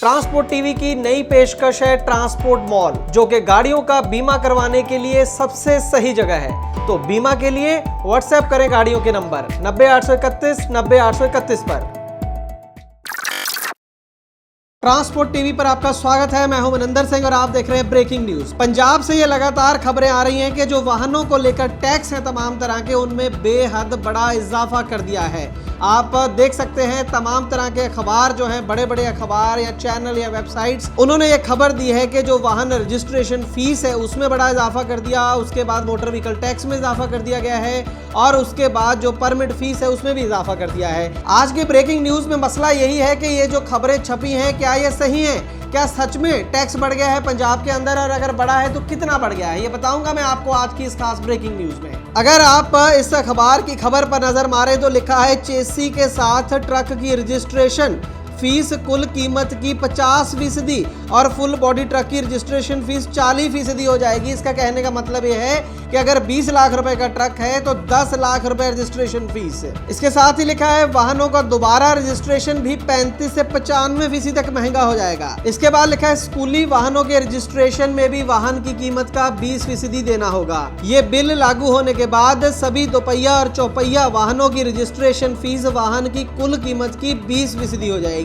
Transport TV की नई पेशकश है ट्रांसपोर्ट मॉल, जो कि गाड़ियों का बीमा करवाने के लिए सबसे सही जगह है। तो बीमा के लिए व्हाट्सएप करें गाड़ियों के नंबर 90 831 पर। ट्रांसपोर्ट टीवी पर आपका स्वागत है। मैं हूं मनिंदर सिंह और आप देख रहे हैं ब्रेकिंग न्यूज। पंजाब से ये लगातार खबरें आ रही हैं कि जो वाहनों को लेकर टैक्स है तमाम तरह के, उनमें बेहद बड़ा इजाफा कर दिया है। आप देख सकते हैं तमाम तरह के अखबार जो हैं, बड़े बड़े अखबार या चैनल या वेबसाइट्स, उन्होंने ये खबर दी है कि जो वाहन रजिस्ट्रेशन फीस है उसमें बड़ा इजाफा कर दिया, उसके बाद मोटर व्हीकल टैक्स में इजाफा कर दिया गया है और उसके बाद जो परमिट फीस है उसमें भी इजाफा कर दिया है। आज की ब्रेकिंग न्यूज में मसला यही है कि ये जो खबरें छपी हैं, क्या ये सही है? क्या सच में टैक्स बढ़ गया है पंजाब के अंदर, और अगर बढ़ा है तो कितना बढ़ गया है, ये बताऊंगा मैं आपको आज की इस खास ब्रेकिंग न्यूज में। अगर आप इस अखबार की खबर पर नजर मारे तो लिखा है चेसी के साथ ट्रक की रजिस्ट्रेशन फीस कुल कीमत की 50% और फुल बॉडी ट्रक की रजिस्ट्रेशन फीस 40% हो जाएगी। इसका कहने का मतलब यह है कि अगर 20 लाख रुपए का ट्रक है तो 10 लाख रुपए रजिस्ट्रेशन फीस है। इसके साथ ही लिखा है वाहनों का दोबारा रजिस्ट्रेशन भी 35 से 95% तक महंगा हो जाएगा। इसके बाद लिखा है स्कूली वाहनों के रजिस्ट्रेशन में भी वाहन की कीमत का 20% देना होगा। ये बिल लागू होने के बाद सभी दोपहिया और चौपहिया वाहनों की रजिस्ट्रेशन फीस वाहन की कुल कीमत की 20% हो जाएगी।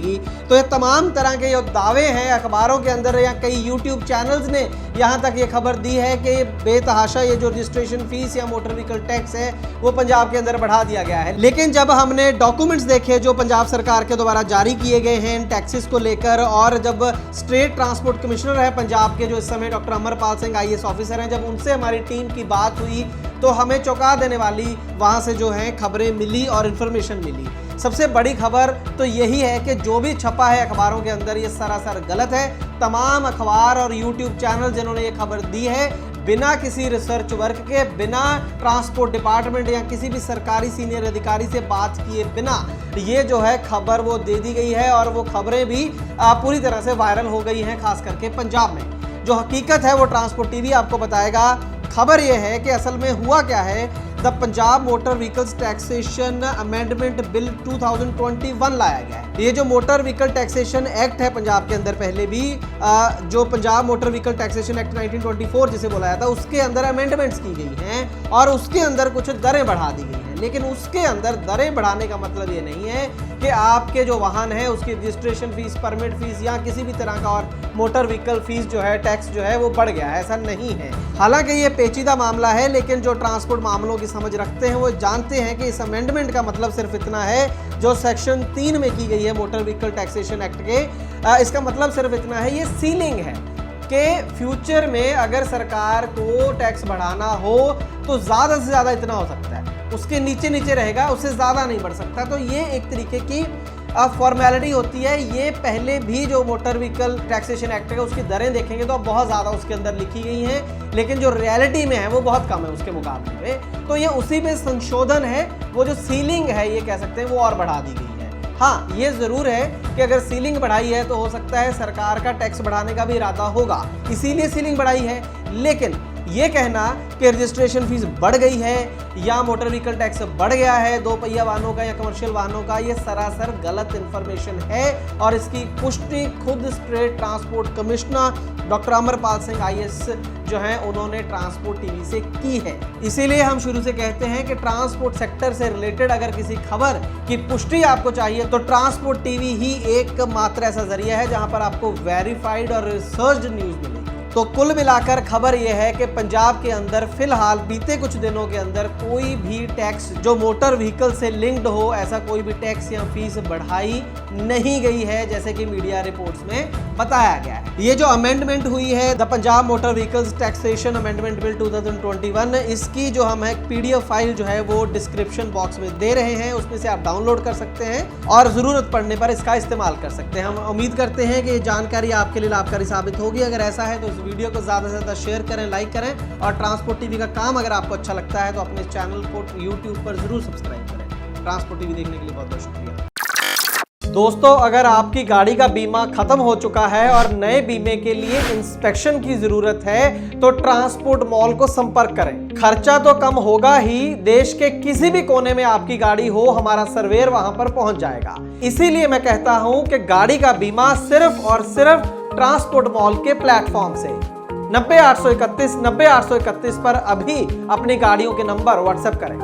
तो ये तमाम तरह के जो दावे हैं अखबारों के अंदर या कई यूट्यूब चैनल्स ने यहां तक ये खबर दी है कि बेतहाशा ये जो रजिस्ट्रेशन फीस या मोटर व्हीकल टैक्स है वो पंजाब के अंदर बढ़ा दिया गया है। लेकिन जब हमने डॉक्यूमेंट्स देखे जो पंजाब सरकार के द्वारा जारी किए गए हैं इन टैक्सेस को लेकर, और जब स्टेट ट्रांसपोर्ट कमिश्नर है पंजाब के जो इस समय doctor Amarpal Singh IAS officer हैं, जब उनसे हमारी टीम की बात हुई तो हमें चौंका देने वाली वहां से जो है खबरें मिली और इंफॉर्मेशन मिली। सबसे बड़ी खबर तो यही है कि जो भी छपा है अखबारों के अंदर ये सरासर गलत है। तमाम अखबार और यूट्यूब चैनल जिन्होंने ये खबर दी है बिना किसी रिसर्च वर्क के, बिना ट्रांसपोर्ट डिपार्टमेंट या किसी भी सरकारी सीनियर अधिकारी से बात किए बिना ये जो है खबर वो दे दी गई है, और वो खबरें भी पूरी तरह से वायरल हो गई हैं, खास करके पंजाब में। जो हकीकत है वो ट्रांसपोर्ट टीवी आपको बताएगा। खबर यह है कि असल में हुआ क्या है। The Punjab motor vehicles taxation amendment bill 2021 लाया गया है। ये जो मोटर व्हीकल टैक्सेशन एक्ट है पंजाब के अंदर, पहले भी जो Punjab motor vehicle taxation act 1924 जिसे बुलाया था, उसके अंदर अमेंडमेंट्स की गई हैं और उसके अंदर कुछ दरें बढ़ा दी गई हैं। लेकिन उसके अंदर दरें बढ़ाने का मतलब ये नहीं है कि आपके जो वाहन है उसकी रजिस्ट्रेशन फीस, परमिट फीस या किसी भी तरह का और मोटर व्हीकल फीस जो है, टैक्स जो है वो बढ़ गया है, ऐसा नहीं है। हालांकि ये पेचीदा मामला है, लेकिन जो ट्रांसपोर्ट मामलों की समझ रखते हैं वो जानते हैं कि इस अमेंडमेंट का मतलब सिर्फ इतना है जो सेक्शन 3 में की गई है मोटर व्हीकल टैक्सेशन एक्ट के। इसका मतलब सिर्फ इतना है, ये सीलिंग है कि फ्यूचर में अगर सरकार को टैक्स बढ़ाना हो तो ज़्यादा से ज़्यादा इतना हो सकता है, उसके नीचे नीचे रहेगा, उससे ज़्यादा नहीं बढ़ सकता। तो ये एक तरीके की फॉर्मेलिटी होती है। ये पहले भी जो मोटर व्हीकल टैक्सेशन एक्ट है उसकी दरें देखेंगे तो बहुत ज़्यादा उसके अंदर लिखी गई हैं, लेकिन जो रियलिटी में है वो बहुत कम है उसके मुकाबले में। तो ये उसी में संशोधन है, वो जो सीलिंग है ये कह सकते हैं वो और बढ़ा दी गई है। हाँ, ये ज़रूर है कि अगर सीलिंग बढ़ाई है तो हो सकता है सरकार का टैक्स बढ़ाने का भी इरादा होगा, इसीलिए सीलिंग बढ़ाई है। लेकिन ये कहना कि रजिस्ट्रेशन फीस बढ़ गई है या मोटर व्हीकल टैक्स बढ़ गया है दो पहिया वाहनों का या कमर्शियल वाहनों का, ये सरासर गलत इंफॉर्मेशन है और इसकी पुष्टि खुद state transport commissioner doctor Amarpal Singh IAS जो हैं उन्होंने ट्रांसपोर्ट टीवी से की है। इसीलिए हम शुरू से कहते हैं कि ट्रांसपोर्ट सेक्टर से रिलेटेड अगर किसी खबर की पुष्टि आपको चाहिए तो ट्रांसपोर्ट टीवी ही एकमात्र ऐसा जरिया है जहां पर आपको वेरीफाइड और रिसर्च्ड न्यूज मिलेगी। तो कुल मिलाकर खबर यह है कि पंजाब के अंदर फिलहाल बीते कुछ दिनों के अंदर कोई भी टैक्स जो मोटर व्हीकल से लिंक्ड हो, ऐसा कोई भी टैक्स या फीस बढ़ाई नहीं गई है जैसे कि मीडिया रिपोर्ट्स में बताया गया है। ये जो अमेंडमेंट हुई है the Punjab motor vehicles taxation amendment bill 2021, इसकी जो हम एक PDF फाइल जो है वो डिस्क्रिप्शन बॉक्स में दे रहे हैं, उसमें से आप डाउनलोड कर सकते हैं और जरूरत पड़ने पर इसका इस्तेमाल कर सकते हैं। हम उम्मीद करते हैं कि ये जानकारी आपके लिए लाभकारी साबित होगी। अगर ऐसा है तो इस वीडियो को ज़्यादा से ज़्यादा शेयर करें, लाइक करें, और ट्रांसपोर्ट टीवी का काम अगर आपको अच्छा लगता है तो अपने चैनल को YouTube पर जरूर सब्सक्राइब करें। ट्रांसपोर्ट टीवी देखने के लिए बहुत बहुत शुक्रिया। दोस्तों, अगर आपकी गाड़ी का बीमा खत्म हो चुका है और नए बीमे के लिए इंस्पेक्शन की जरूरत है तो ट्रांसपोर्ट मॉल को संपर्क करें। खर्चा तो कम होगा ही, देश के किसी भी कोने में आपकी गाड़ी हो, हमारा सर्वेयर वहां पर पहुंच जाएगा। इसीलिए मैं कहता हूं कि गाड़ी का बीमा सिर्फ और सिर्फ ट्रांसपोर्ट मॉल के प्लेटफॉर्म से। 90-831 90-831 पर अभी अपनी गाड़ियों के नंबर व्हाट्सएप करें।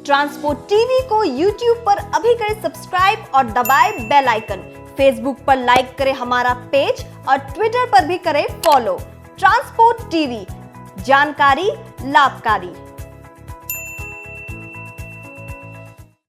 ट्रांसपोर्ट टीवी को YouTube पर अभी करें सब्सक्राइब और दबाएं बेल आइकन। फेसबुक पर लाइक करें हमारा पेज और ट्विटर पर भी करें फॉलो। ट्रांसपोर्ट टीवी, जानकारी लाभकारी।